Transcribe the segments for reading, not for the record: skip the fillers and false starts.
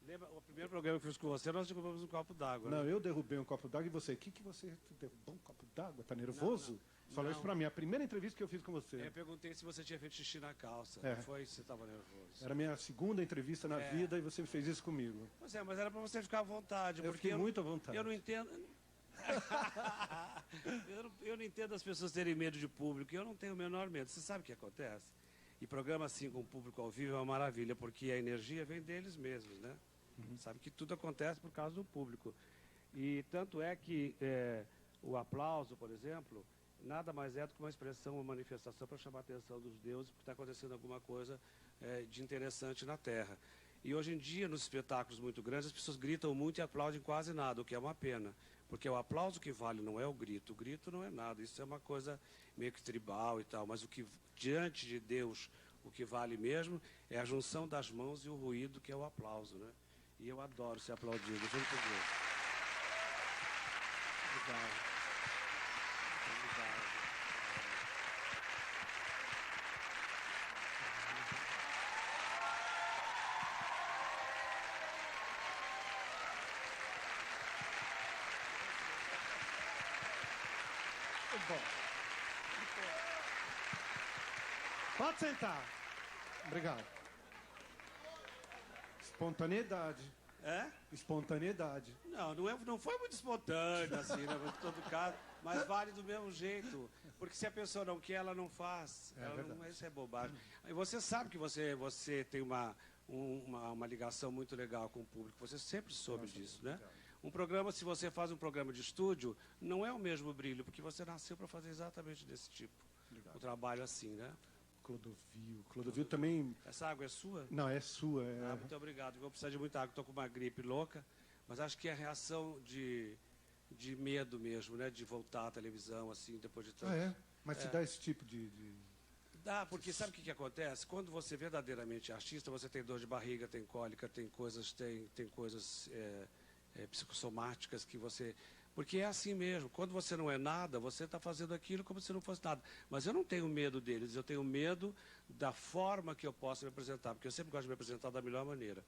Lembra, o primeiro programa que eu fiz com você, nós derrubamos um copo d'água. Não, né? eu derrubei um copo d'água e você, que você derrubou um copo d'água? Tá nervoso? Não. Falou isso pra mim, a primeira entrevista que eu fiz com você. Eu perguntei se você tinha feito xixi na calça. É. Não foi se você estava nervoso. Era a minha segunda entrevista na vida e você fez isso comigo. Pois é, mas era para você ficar à vontade. Eu fiquei muito à vontade. Eu não entendo... eu não entendo as pessoas terem medo de público. Eu não tenho o menor medo. Você sabe o que acontece? E programa assim com o público ao vivo é uma maravilha, porque a energia vem deles mesmos, né? Sabe que tudo acontece por causa do público. E tanto é que o aplauso, por exemplo, nada mais é do que uma expressão, uma manifestação para chamar a atenção dos deuses, porque está acontecendo alguma coisa de interessante na Terra. E hoje em dia, nos espetáculos muito grandes, as pessoas gritam muito e aplaudem quase nada, o que é uma pena. Porque o aplauso que vale não é o grito não é nada, isso é uma coisa meio que tribal e tal, mas o que diante de Deus, o que vale mesmo é a junção das mãos e o ruído, que é o aplauso, né? E eu adoro ser aplaudido, juro por Deus. Obrigado. Obrigado. Bom. Pode sentar. Obrigado. Espontaneidade. É? Espontaneidade. Não foi muito espontâneo, assim, né? Em todo caso, mas vale do mesmo jeito. Porque se a pessoa não quer, ela não faz. Isso é bobagem. E você sabe que você tem uma ligação muito legal com o público. Você sempre soube disso, né? Um programa, se você faz um programa de estúdio, não é o mesmo brilho, porque você nasceu para fazer exatamente desse tipo. Legal. O trabalho assim, né? Clodovil também... Essa água é sua? Não, é sua. Ah, muito obrigado. Eu vou precisar de muita água. Estou com uma gripe louca, mas acho que é a reação de medo mesmo, né? De voltar à televisão, assim, depois de tanto... Ah, é? Mas se dá esse tipo de... Dá, porque sabe o que acontece? Quando você verdadeiramente é artista, você tem dor de barriga, tem cólica, tem coisas psicossomáticas que você... Porque é assim mesmo, quando você não é nada, você está fazendo aquilo como se não fosse nada. Mas eu não tenho medo deles, eu tenho medo da forma que eu posso me apresentar, porque eu sempre gosto de me apresentar da melhor maneira.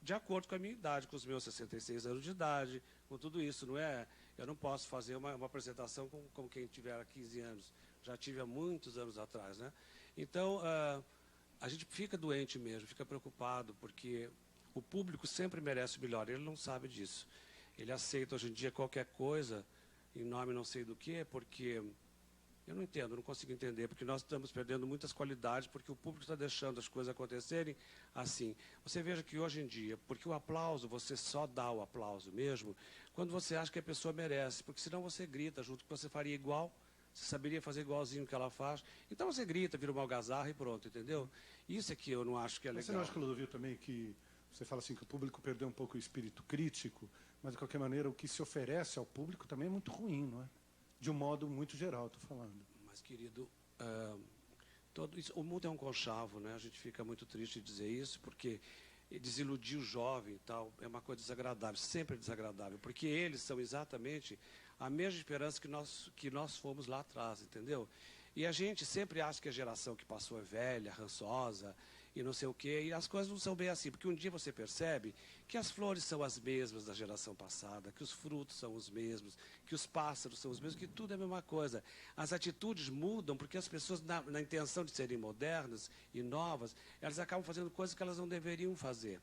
De acordo com a minha idade, com os meus 66 anos de idade, com tudo isso, não é? Eu não posso fazer uma apresentação como quem tiver há 15 anos. Já tive há muitos anos atrás, né? Então, a gente fica doente mesmo, fica preocupado, porque o público sempre merece o melhor, ele não sabe disso. Ele aceita hoje em dia qualquer coisa, em nome não sei do que, porque... Eu não entendo, não consigo entender, porque nós estamos perdendo muitas qualidades, porque o público está deixando as coisas acontecerem assim. Você veja que hoje em dia, porque o aplauso, você só dá o aplauso mesmo, quando você acha que a pessoa merece, porque senão você grita junto, que você faria igual, você saberia fazer igualzinho o que ela faz. Então você grita, vira uma algazarra e pronto, entendeu? Isso é que eu não acho que é legal. Você não acha, Clodovil, também que... Você fala assim que o público perdeu um pouco o espírito crítico, mas de qualquer maneira o que se oferece ao público também é muito ruim, não é? De um modo muito geral, estou falando. Mas, querido, o mundo é um conchavo, né? A gente fica muito triste de dizer isso, porque desiludir o jovem e tal é uma coisa desagradável, sempre desagradável, porque eles são exatamente a mesma esperança que nós fomos lá atrás, entendeu? E a gente sempre acha que a geração que passou é velha, rançosa e não sei o quê, e as coisas não são bem assim, porque um dia você percebe que as flores são as mesmas da geração passada, que os frutos são os mesmos, que os pássaros são os mesmos, que tudo é a mesma coisa. As atitudes mudam porque as pessoas, na intenção de serem modernas e novas, elas acabam fazendo coisas que elas não deveriam fazer.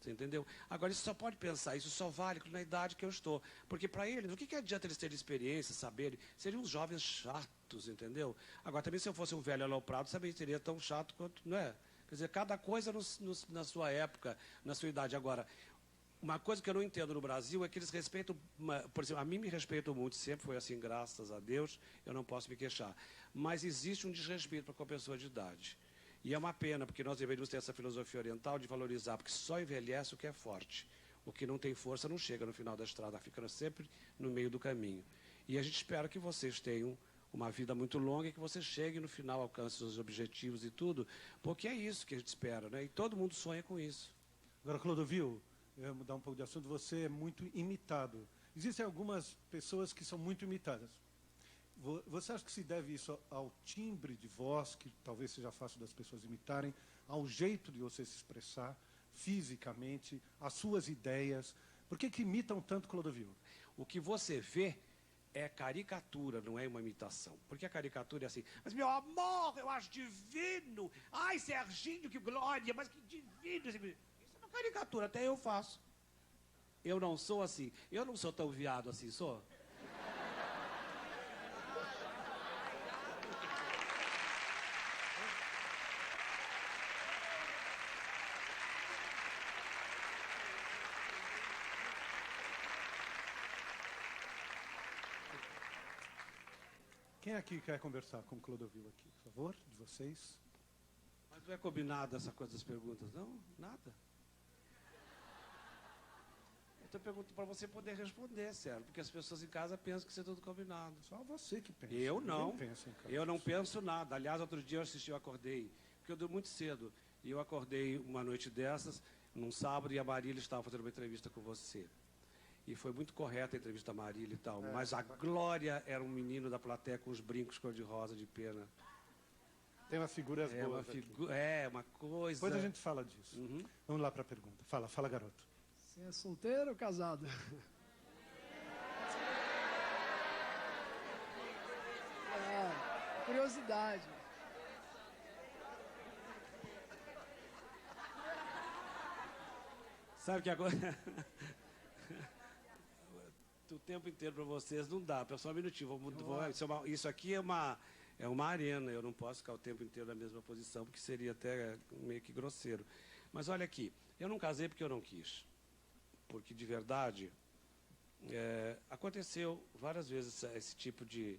Você entendeu? Agora, isso só pode pensar, isso só vale na idade que eu estou. Porque para eles, o que adianta eles terem experiência, saberem? Seriam uns jovens chatos, entendeu? Agora, também se eu fosse um velho aloprado, também seria tão chato quanto, não é? Quer dizer, cada coisa na sua época, na sua idade. Agora, uma coisa que eu não entendo no Brasil é que eles respeitam, por exemplo, a mim me respeitam muito, sempre foi assim, graças a Deus, eu não posso me queixar. Mas existe um desrespeito para com a pessoa de idade. E é uma pena, porque nós deveríamos ter essa filosofia oriental de valorizar, porque só envelhece o que é forte. O que não tem força não chega no final da estrada, fica sempre no meio do caminho. E a gente espera que vocês tenham uma vida muito longa e que vocês cheguem no final, alcancem os objetivos e tudo, porque é isso que a gente espera, né? E todo mundo sonha com isso. Agora, Clodovil, eu vou mudar um pouco de assunto, você é muito imitado. Existem algumas pessoas que são muito imitadas. Você acha que se deve isso ao timbre de voz, que talvez seja fácil das pessoas imitarem, ao jeito de você se expressar? fisicamente, as suas ideias? Por que imitam tanto Clodovil? O que você vê é caricatura, não é uma imitação. Porque a caricatura é assim, mas meu amor, eu acho divino. Ai, Serginho, que glória, mas que divino. Isso é uma caricatura, até eu faço. Eu não sou assim. Eu não sou tão viado assim, sou? Quem aqui quer conversar com o Clodovil aqui, por favor, de vocês? Mas não é combinado essa coisa das perguntas, não? Nada. Eu estou perguntando para você poder responder, sério, porque as pessoas em casa pensam que isso é tudo combinado. Só você que pensa. Eu não. Eu não penso. penso nada. Aliás, outro dia eu acordei, porque eu durmo muito cedo, e eu acordei uma noite dessas, num sábado, e a Marília estava fazendo uma entrevista com você. E foi muito correta a entrevista da Marília e tal. Mas a Glória era um menino da plateia com os brincos cor-de-rosa de pena. Tem umas figuras boas uma coisa... Depois a gente fala disso. Uhum. Vamos lá para a pergunta. Fala, garoto. Você é solteiro ou casado? Curiosidade. Sabe que agora... o tempo inteiro para vocês não dá. Só um minutinho. Isso aqui é uma arena. Eu não posso ficar o tempo inteiro na mesma posição, porque seria até meio que grosseiro. Mas olha aqui, eu não casei porque eu não quis. Porque, de verdade, aconteceu várias vezes esse tipo de...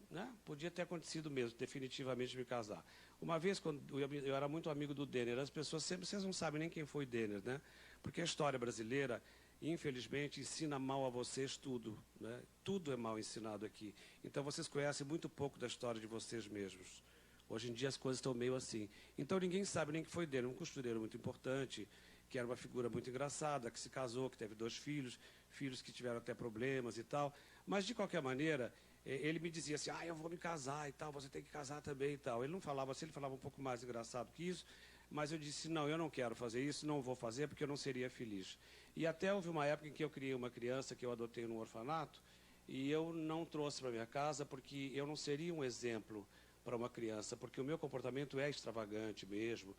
Né? Podia ter acontecido mesmo, definitivamente, me casar. Uma vez, quando eu era muito amigo do Denner, as pessoas sempre... Vocês não sabem nem quem foi Denner, né? Porque a história brasileira... infelizmente, ensina mal a vocês tudo, né? Tudo é mal ensinado aqui. Então, vocês conhecem muito pouco da história de vocês mesmos. Hoje em dia, as coisas estão meio assim. Então, ninguém sabe nem que foi dele. Um costureiro muito importante, que era uma figura muito engraçada, que se casou, que teve 2 filhos, filhos que tiveram até problemas e tal. Mas, de qualquer maneira, ele me dizia assim, eu vou me casar e tal, você tem que casar também e tal. Ele não falava assim, ele falava um pouco mais engraçado que isso. Mas eu disse, não, eu não quero fazer isso, não vou fazer porque eu não seria feliz. E até houve uma época em que eu criei uma criança que eu adotei num orfanato e eu não trouxe para minha casa porque eu não seria um exemplo para uma criança, porque o meu comportamento é extravagante mesmo.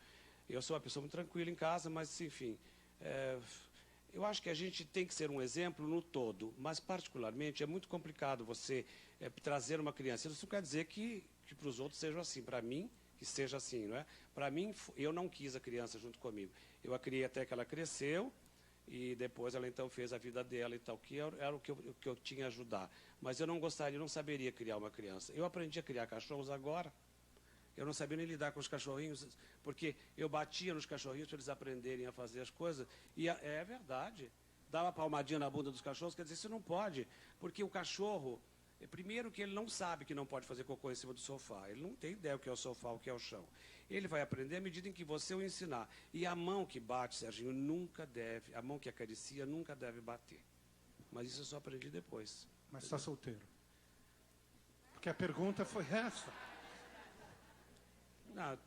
Eu sou uma pessoa muito tranquila em casa, mas, enfim, eu acho que a gente tem que ser um exemplo no todo, mas, particularmente, é muito complicado você trazer uma criança. Isso não quer dizer que para os outros sejam assim. Para mim, que seja assim, não é? Para mim, eu não quis a criança junto comigo. Eu a criei até que ela cresceu e depois ela então fez a vida dela e tal, que era o que eu tinha a ajudar. Mas eu não gostaria, eu não saberia criar uma criança. Eu aprendi a criar cachorros agora. Eu não sabia nem lidar com os cachorrinhos, porque eu batia nos cachorrinhos para eles aprenderem a fazer as coisas. E é verdade. Dava uma palmadinha na bunda dos cachorros, quer dizer, isso não pode, porque o cachorro... Primeiro que ele não sabe que não pode fazer cocô em cima do sofá. Ele não tem ideia o que é o sofá, o que é o chão. Ele vai aprender à medida em que você o ensinar. E a mão que bate, Serginho, nunca deve, a mão que acaricia nunca deve bater. Mas isso eu só aprendi depois. Mas está solteiro? Porque a pergunta foi essa. Não,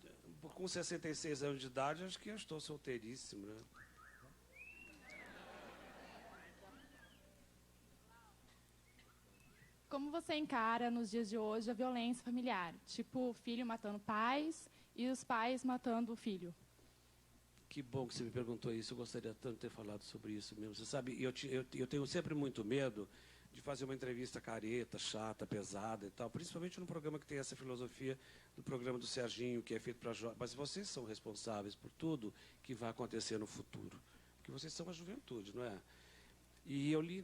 com 66 anos de idade, acho que eu estou solteiríssimo, né? Como você encara, nos dias de hoje, a violência familiar? Tipo, filho matando pais e os pais matando o filho. Que bom que você me perguntou isso. Eu gostaria tanto de ter falado sobre isso mesmo. Você sabe, eu tenho sempre muito medo de fazer uma entrevista careta, chata, pesada e tal, principalmente num programa que tem essa filosofia do programa do Serginho, que é feito para jovens. Mas vocês são responsáveis por tudo que vai acontecer no futuro. Porque vocês são a juventude, não é? E eu li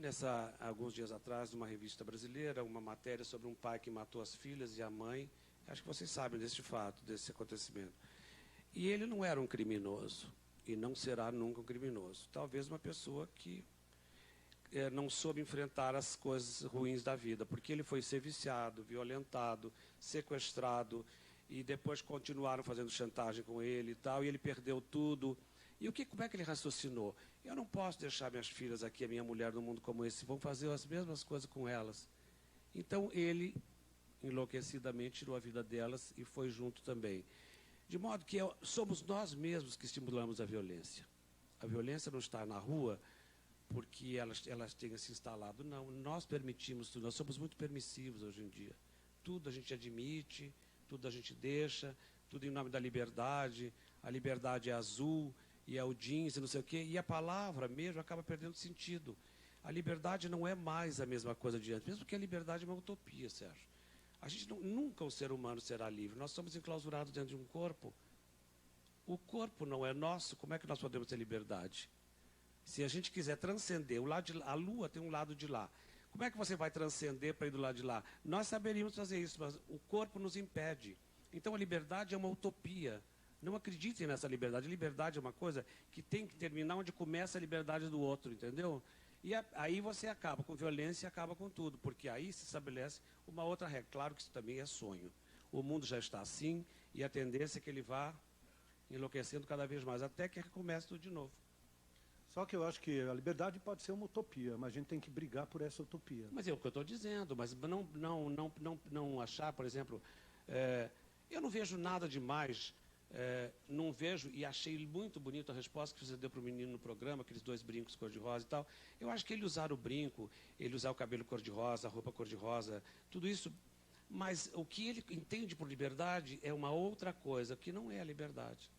alguns dias atrás, numa revista brasileira, uma matéria sobre um pai que matou as filhas e a mãe. Acho que vocês sabem desse fato, desse acontecimento. E ele não era um criminoso, e não será nunca um criminoso. Talvez uma pessoa que não soube enfrentar as coisas ruins da vida, porque ele foi ser viciado, violentado, sequestrado, e depois continuaram fazendo chantagem com ele e tal, e ele perdeu tudo. E como é que ele raciocinou? Eu não posso deixar minhas filhas aqui, a minha mulher, num mundo como esse, vão fazer as mesmas coisas com elas. Então ele, enlouquecidamente, tirou a vida delas e foi junto também. De modo que somos nós mesmos que estimulamos a violência. A violência não está na rua porque elas tenham se instalado. Não, nós permitimos tudo. Nós somos muito permissivos hoje em dia. Tudo a gente admite, tudo a gente deixa, tudo em nome da liberdade. A liberdade é azul e é o jeans e não sei o quê. E a palavra mesmo acaba perdendo sentido. A liberdade não é mais a mesma coisa de antes, mesmo que a liberdade é uma utopia, Sérgio. A gente nunca o ser humano será livre. Nós somos enclausurados dentro de um corpo. O corpo não é nosso, como é que nós podemos ter liberdade? Se a gente quiser transcender, a Lua tem um lado de lá. Como é que você vai transcender para ir do lado de lá? Nós saberíamos fazer isso, mas o corpo nos impede. Então a liberdade é uma utopia. Não acreditem nessa liberdade. A liberdade é uma coisa que tem que terminar onde começa a liberdade do outro, entendeu? E aí você acaba com violência e acaba com tudo, porque aí se estabelece uma outra regra. Claro que isso também é sonho. O mundo já está assim e a tendência é que ele vá enlouquecendo cada vez mais, até que comece tudo de novo. Só que eu acho que a liberdade pode ser uma utopia, mas a gente tem que brigar por essa utopia. Mas é o que eu estou dizendo, mas não achar, por exemplo, eu não vejo nada demais, não vejo, e achei muito bonito a resposta que você deu para o menino no programa, aqueles 2 brincos cor-de-rosa e tal. Eu acho que ele usar o brinco, ele usar o cabelo cor-de-rosa, a roupa cor-de-rosa, tudo isso, mas o que ele entende por liberdade é uma outra coisa, que não é a liberdade.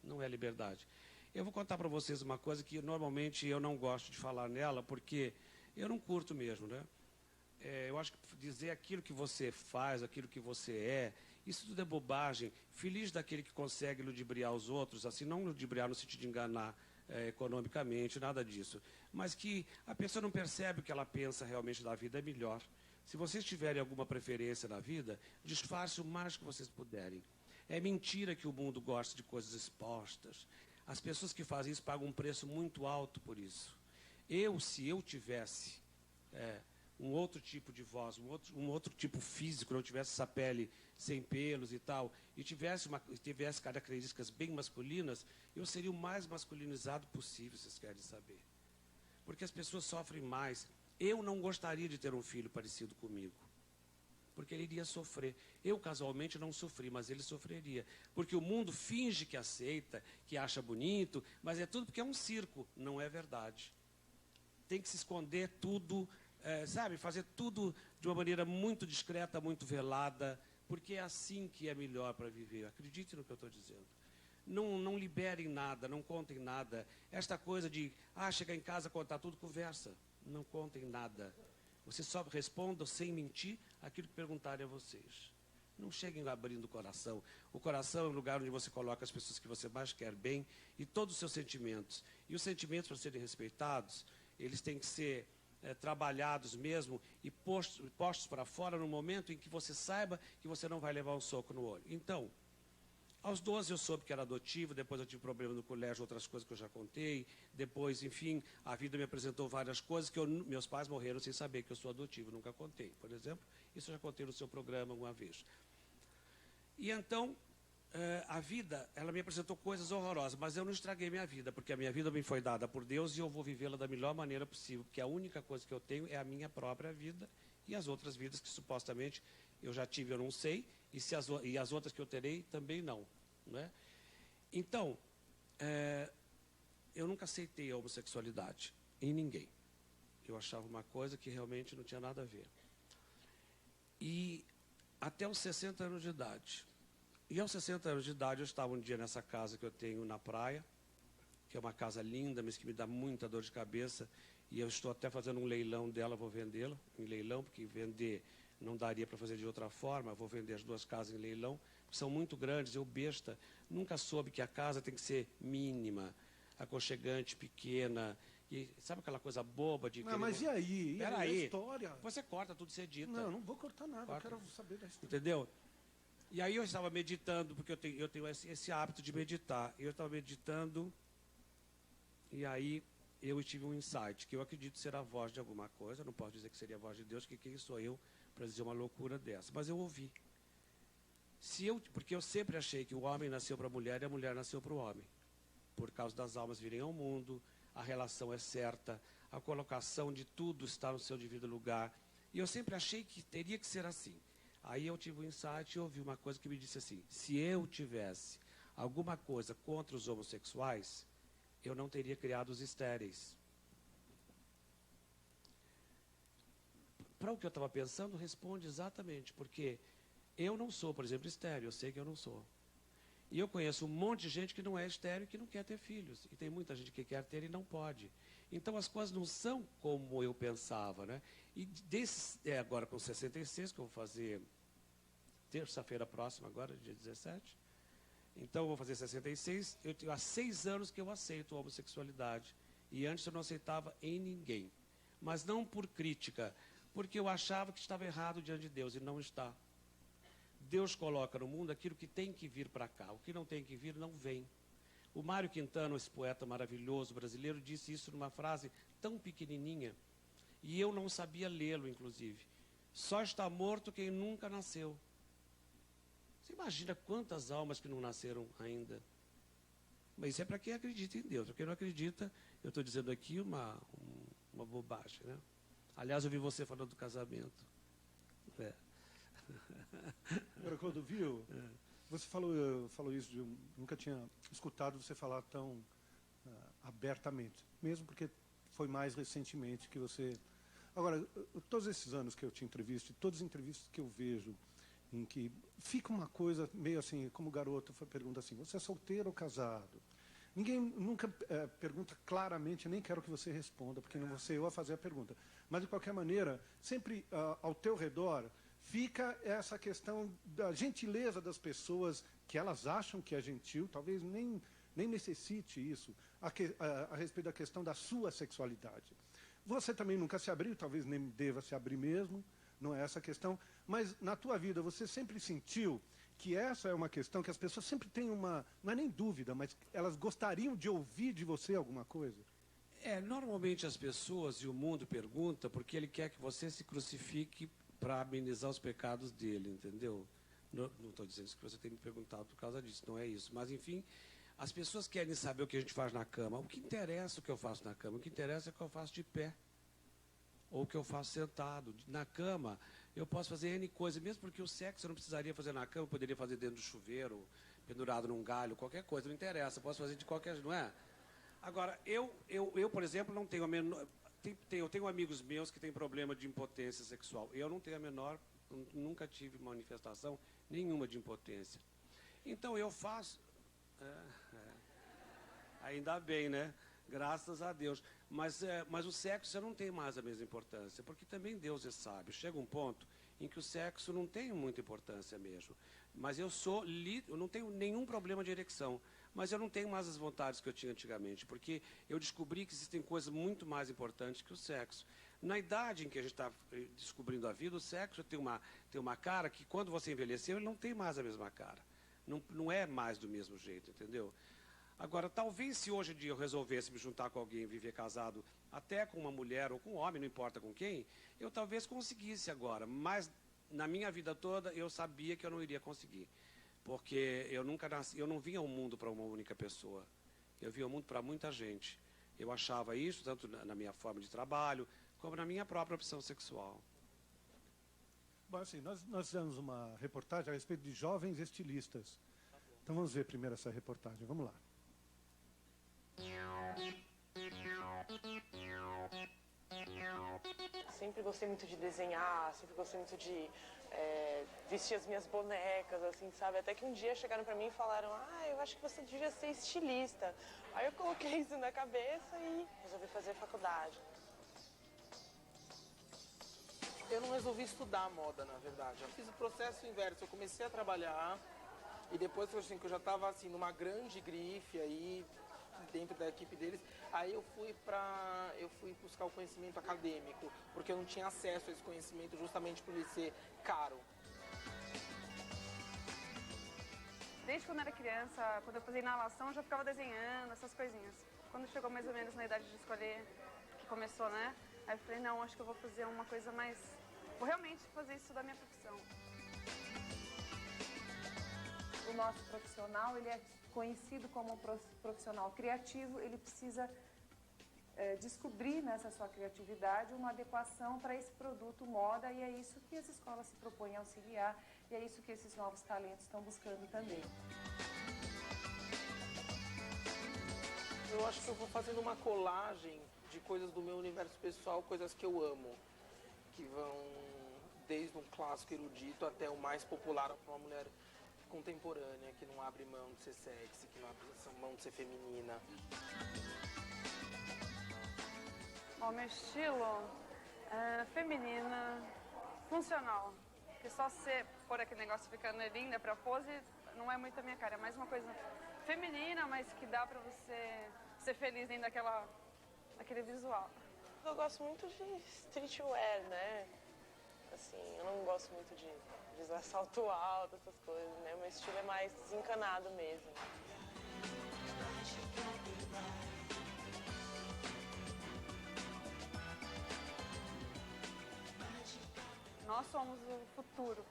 Não é a liberdade. Eu vou contar para vocês uma coisa que normalmente eu não gosto de falar nela, porque eu não curto mesmo, né? Eu acho que dizer aquilo que você faz, aquilo que você é, isso tudo é bobagem. Feliz daquele que consegue ludibriar os outros, assim, não ludibriar no sentido de enganar economicamente, nada disso. Mas que a pessoa não percebe o que ela pensa realmente da vida, é melhor. Se vocês tiverem alguma preferência na vida, disfarce o mais que vocês puderem. É mentira que o mundo gosta de coisas expostas. As pessoas que fazem isso pagam um preço muito alto por isso. Se eu tivesse um outro tipo de voz, um outro tipo físico, não tivesse essa pele sem pelos e tal, e tivesse características bem masculinas, eu seria o mais masculinizado possível, vocês querem saber. Porque as pessoas sofrem mais. Eu não gostaria de ter um filho parecido comigo, porque ele iria sofrer. Eu, casualmente, não sofri, mas ele sofreria. Porque o mundo finge que aceita, que acha bonito, mas é tudo porque é um circo. Não é verdade. Tem que se esconder tudo, fazer tudo de uma maneira muito discreta, muito velada, porque é assim que é melhor para viver. Acredite no que eu estou dizendo. Não liberem nada, não contem nada. Esta coisa de, chegar em casa, contar tudo, conversa. Não contem nada. Vocês só respondam sem mentir aquilo que perguntarem a vocês. Não cheguem abrindo o coração. O coração é o lugar onde você coloca as pessoas que você mais quer bem e todos os seus sentimentos. E os sentimentos, para serem respeitados, eles têm que ser trabalhados mesmo e postos para fora no momento em que você saiba que você não vai levar um soco no olho. Então, aos 12 eu soube que era adotivo, depois eu tive problema no colégio, outras coisas que eu já contei. Depois, enfim, a vida me apresentou várias coisas que meus pais morreram sem saber que eu sou adotivo, nunca contei, por exemplo. Isso eu já contei no seu programa uma vez. E então, a vida, ela me apresentou coisas horrorosas, mas eu não estraguei minha vida, porque a minha vida me foi dada por Deus e eu vou vivê-la da melhor maneira possível, porque a única coisa que eu tenho é a minha própria vida e as outras vidas que supostamente eu já tive, eu não sei, e as outras que eu terei também não. Né? Então, eu nunca aceitei a homossexualidade em ninguém. Eu achava uma coisa que realmente não tinha nada a ver. E até os 60 anos de idade. E aos 60 anos de idade, eu estava um dia nessa casa que eu tenho na praia, que é uma casa linda, mas que me dá muita dor de cabeça, e eu estou até fazendo um leilão dela, vou vendê-la em leilão, porque vender não daria para fazer de outra forma, vou vender as 2 casas em leilão, porque são muito grandes, eu besta, nunca soube que a casa tem que ser mínima, aconchegante, pequena, e sabe aquela coisa boba de... Mas e aí? E aí? A história? Você corta tudo, você edita. Não vou cortar nada, corta. Eu quero saber da história. Entendeu? E aí eu estava meditando, porque eu tenho esse hábito de meditar. Eu estava meditando, e aí eu tive um insight, que eu acredito ser a voz de alguma coisa, não posso dizer que seria a voz de Deus, que quem sou eu para dizer uma loucura dessa. Mas eu ouvi. Porque eu sempre achei que o homem nasceu para a mulher e a mulher nasceu para o homem. Por causa das almas virem ao mundo, a relação é certa, a colocação de tudo está no seu devido lugar. E eu sempre achei que teria que ser assim. Aí eu tive um insight e ouvi uma coisa que me disse assim, se eu tivesse alguma coisa contra os homossexuais, eu não teria criado os estéreis. Para o que eu estava pensando, responde exatamente, porque eu não sou, por exemplo, estéreo, eu sei que eu não sou. E eu conheço um monte de gente que não é estéreo e que não quer ter filhos. E tem muita gente que quer ter e não pode. Então as coisas não são como eu pensava, né? E agora com 66, que eu vou fazer terça-feira próxima, agora, dia 17. Então eu vou fazer 66, há 6 anos que eu aceito a homossexualidade. E antes eu não aceitava em ninguém. Mas não por crítica, porque eu achava que estava errado diante de Deus, e não está. Deus coloca no mundo aquilo que tem que vir para cá. O que não tem que vir, não vem. O Mário Quintana, esse poeta maravilhoso brasileiro, disse isso numa frase tão pequenininha, e eu não sabia lê-lo, inclusive. Só está morto quem nunca nasceu. Você imagina quantas almas que não nasceram ainda? Mas isso é para quem acredita em Deus. Para quem não acredita, eu estou dizendo aqui uma bobagem, né? Aliás, eu vi você falando do casamento. Agora, quando viu, você falou isso, nunca tinha escutado você falar tão abertamente, mesmo porque foi mais recentemente que você... Agora, todos esses anos que eu te entrevisto, todas as entrevistas que eu vejo, em que fica uma coisa meio assim, como o garoto pergunta assim, você é solteiro ou casado? Ninguém nunca pergunta claramente, nem quero que você responda, porque não vou ser eu a fazer a pergunta. Mas, de qualquer maneira, sempre ao teu redor fica essa questão da gentileza das pessoas, que elas acham que é gentil, talvez nem necessite isso, a respeito da questão da sua sexualidade. Você também nunca se abriu, talvez nem deva se abrir mesmo, não é essa a questão, mas na tua vida você sempre sentiu que essa é uma questão que as pessoas sempre têm uma, não é nem dúvida, mas elas gostariam de ouvir de você alguma coisa? Normalmente as pessoas e o mundo perguntam porque ele quer que você se crucifique para amenizar os pecados dele, entendeu? Não estou dizendo isso que você tem me perguntado por causa disso, não é isso. Mas, enfim, as pessoas querem saber o que a gente faz na cama. O que interessa o que eu faço na cama? O que interessa é o que eu faço de pé. Ou o que eu faço sentado. Na cama, eu posso fazer N coisa, mesmo porque o sexo eu não precisaria fazer na cama, eu poderia fazer dentro do chuveiro, pendurado num galho, qualquer coisa, não interessa, eu posso fazer de qualquer, não é? Agora, eu por exemplo, não tenho a menor... Eu tenho amigos meus que têm problema de impotência sexual. Eu não tenho a menor, nunca tive manifestação nenhuma de impotência. Então eu faço... Ainda bem, né? Graças a Deus. Mas o sexo já não tem mais a mesma importância, porque também Deus é sábio. Chega um ponto em que o sexo não tem muita importância mesmo. Mas eu não tenho nenhum problema de ereção, mas eu não tenho mais as vontades que eu tinha antigamente, porque eu descobri que existem coisas muito mais importantes que o sexo. Na idade em que a gente está descobrindo a vida, o sexo tem uma cara que, quando você envelheceu, ele não tem mais a mesma cara. Não é mais do mesmo jeito, entendeu? Agora, talvez se hoje em dia eu resolvesse me juntar com alguém, viver casado, até com uma mulher ou com um homem, não importa com quem, eu talvez conseguisse agora. Mas na minha vida toda eu sabia que eu não iria conseguir. Porque eu não vinha ao mundo para uma única pessoa. Eu vinha ao mundo para muita gente. Eu achava isso, tanto na minha forma de trabalho, como na minha própria opção sexual. Bom, assim, nós fizemos uma reportagem a respeito de jovens estilistas. Então vamos ver primeiro essa reportagem. Vamos lá. Sempre gostei muito de desenhar, sempre gostei muito de vestir as minhas bonecas, assim, sabe? Até que um dia chegaram pra mim e falaram, eu acho que você devia ser estilista. Aí eu coloquei isso na cabeça e resolvi fazer faculdade. Eu não resolvi estudar moda, na verdade. Eu fiz o processo inverso, eu comecei a trabalhar e depois assim, que eu já estava assim, numa grande grife aí, dentro da equipe deles, aí eu fui buscar o conhecimento acadêmico, porque eu não tinha acesso a esse conhecimento justamente por ele ser caro. Desde quando eu era criança, quando eu fazia inalação, eu já ficava desenhando, essas coisinhas. Quando chegou mais ou menos na idade de escolher, que começou, né? Aí eu falei, não, acho que eu vou fazer uma coisa mais... Vou realmente fazer isso da minha profissão. O nosso profissional, ele é conhecido como um profissional criativo, ele precisa descobrir nessa sua criatividade uma adequação para esse produto moda, e é isso que as escolas se propõem a auxiliar, e é isso que esses novos talentos estão buscando também. Eu acho que eu vou fazendo uma colagem de coisas do meu universo pessoal, coisas que eu amo, que vão desde um clássico erudito até o mais popular para uma mulher contemporânea, que não abre mão de ser sexy, que não abre mão de ser feminina. Bom, meu estilo é feminina, funcional. Porque só você pôr aquele negócio ficando linda pra pose não é muito a minha cara. É mais uma coisa feminina, mas que dá pra você ser feliz dentro daquele visual. Eu gosto muito de streetwear, né? Assim, eu não gosto muito de usar salto alto, essas coisas, né? Meu estilo é mais desencanado mesmo. Nós somos o futuro.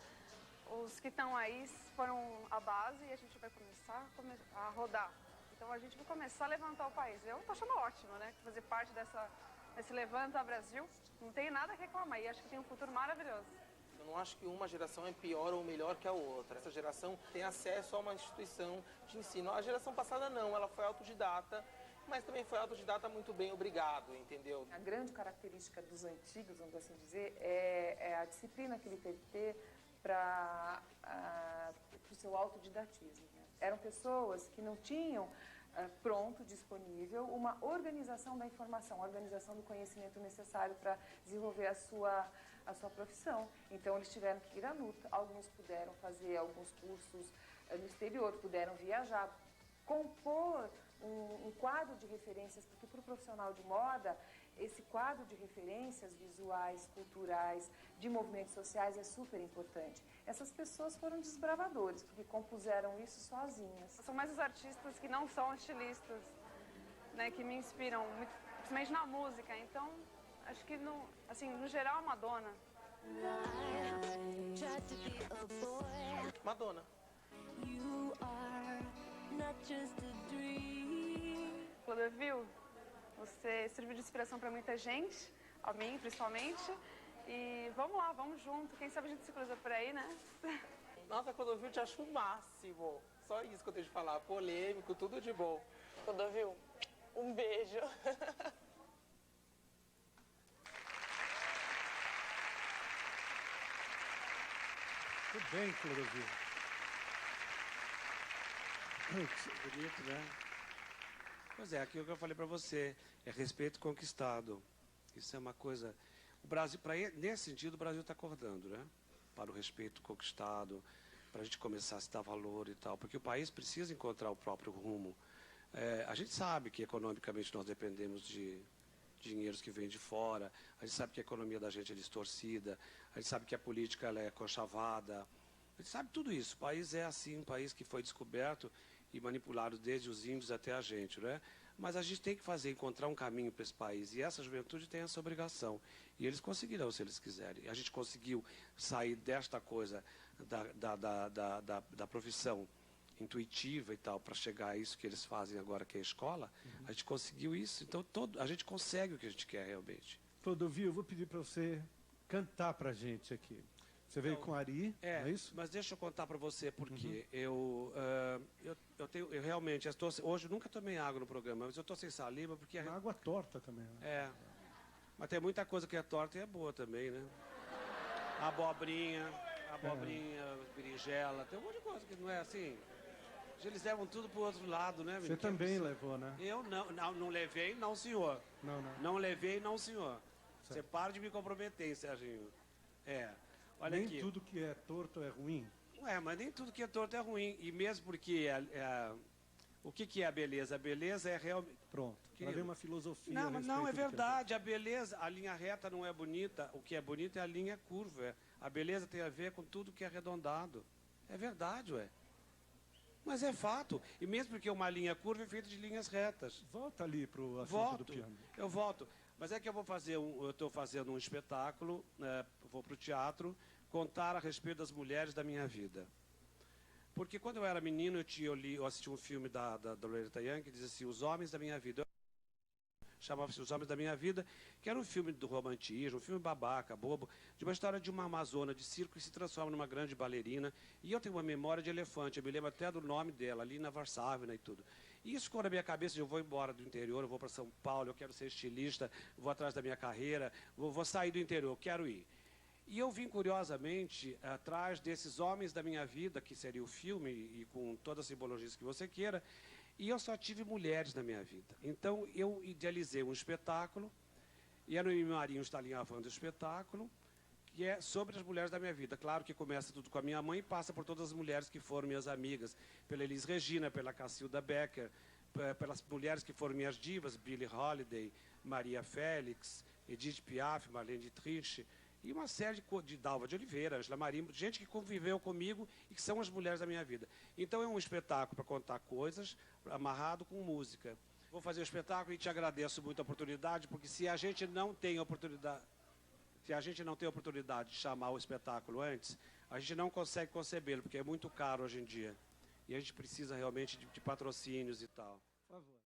Os que estão aí foram a base e a gente vai começar a rodar. Então a gente vai começar a levantar o país. Eu tô achando ótimo, né? Fazer parte desse Levanta Brasil. Não tem nada a reclamar e acho que tem um futuro maravilhoso. Eu não acho que uma geração é pior ou melhor que a outra. Essa geração tem acesso a uma instituição de ensino. A geração passada não, ela foi autodidata, mas também foi autodidata muito bem, obrigado, entendeu? A grande característica dos antigos, vamos assim dizer, é a disciplina que ele teve que ter para o seu autodidatismo. Eram pessoas que não tinham pronto, disponível, uma organização da informação, uma organização do conhecimento necessário para desenvolver a sua profissão. Então, eles tiveram que ir à luta. Alguns puderam fazer alguns cursos no exterior, puderam viajar, compor um quadro de referências, porque para o profissional de moda, esse quadro de referências visuais, culturais, de movimentos sociais é super importante. Essas pessoas foram desbravadores, porque compuseram isso sozinhas. São mais os artistas que não são estilistas, né, que me inspiram, muito, principalmente na música. Então, acho que, no geral, a Madonna. Madonna. Clodovil, você serviu de inspiração para muita gente, a mim principalmente. E vamos lá, vamos junto. Quem sabe a gente se cruza por aí, né? Nossa, Clodovil, te acho o máximo. Só isso que eu tenho de falar. Polêmico, tudo de bom. Clodovil, um beijo. Tudo bem, Clodovil. Bonito, né? Pois é, aquilo que eu falei para você, é respeito conquistado. Isso é uma coisa... O Brasil, nesse sentido, o Brasil está acordando, né? Para o respeito conquistado, para a gente começar a se dar valor e tal, porque o país precisa encontrar o próprio rumo. A gente sabe que economicamente nós dependemos de dinheiros que vêm de fora, a gente sabe que a economia da gente é distorcida, a gente sabe que a política ela é conchavada, a gente sabe tudo isso. O país é assim, um país que foi descoberto e manipulado desde os índios até a gente, né? Mas a gente tem que encontrar um caminho para esse país, e essa juventude tem essa obrigação. E eles conseguirão, se eles quiserem. A gente conseguiu sair desta coisa da profissão intuitiva e tal, para chegar a isso que eles fazem agora, que é a escola. A gente conseguiu isso, então a gente consegue o que a gente quer realmente. Clodovil, eu vou pedir para você cantar para a gente aqui. Você veio com Ari, não é isso? Mas deixa eu contar para você porque eu realmente hoje eu nunca tomei água no programa, mas eu estou sem saliva porque Uma água torta também. Né? Mas tem muita coisa que é torta e é boa também, né? Abobrinha, berinjela, tem um monte de coisa que não é assim. Eles levam tudo pro outro lado, né? Você também levou, né? Eu não levei, não, senhor. Não levei, não, senhor. Certo. Você para de me comprometer, Serginho. Olha Nem aqui. tudo que é torto é ruim. Mas nem tudo que é torto é ruim. E mesmo porque o que é a beleza? A beleza é realmente... Pronto, para ver uma filosofia. Não, é verdade. A beleza, a linha reta não é bonita. O que é bonito é a linha curva. A beleza tem a ver com tudo que é arredondado. É verdade, ué. Mas é fato. E mesmo porque uma linha curva é feita de linhas retas. Volta ali para o assunto do piano. Eu volto. Mas é que eu estou fazendo um espetáculo, vou para o teatro, contar a respeito das mulheres da minha vida. Porque quando eu era menino, eu assisti um filme da Loretta Young que diz assim, os homens da minha vida. chamava-se Os Homens da Minha Vida, que era um filme do romantismo, um filme babaca, bobo, de uma história de uma amazona de circo que se transforma numa grande bailarina. E eu tenho uma memória de elefante, eu me lembro até do nome dela, ali na Varsávia e tudo. E isso ficou na minha cabeça, eu vou embora do interior, eu vou para São Paulo, eu quero ser estilista, vou atrás da minha carreira, vou sair do interior, eu quero ir. E eu vim, curiosamente, atrás desses homens da minha vida, que seria o filme, e com toda a simbologia que você queira, e eu só tive mulheres na minha vida. Então, eu idealizei um espetáculo, e a Noemi Marinho está alinhavando o espetáculo, que é sobre as mulheres da minha vida. Claro que começa tudo com a minha mãe e passa por todas as mulheres que foram minhas amigas, pela Elis Regina, pela Cacilda Becker, pelas mulheres que foram minhas divas, Billie Holiday, Maria Félix, Edith Piaf, Marlene Dietrich, e uma série de Dalva de Oliveira, Angela Marimbo, gente que conviveu comigo e que são as mulheres da minha vida. Então é um espetáculo para contar coisas, amarrado com música. Vou fazer o espetáculo e te agradeço muito a oportunidade, porque se a gente não tem oportunidade de chamar o espetáculo antes, a gente não consegue concebê-lo, porque é muito caro hoje em dia. E a gente precisa realmente de patrocínios e tal.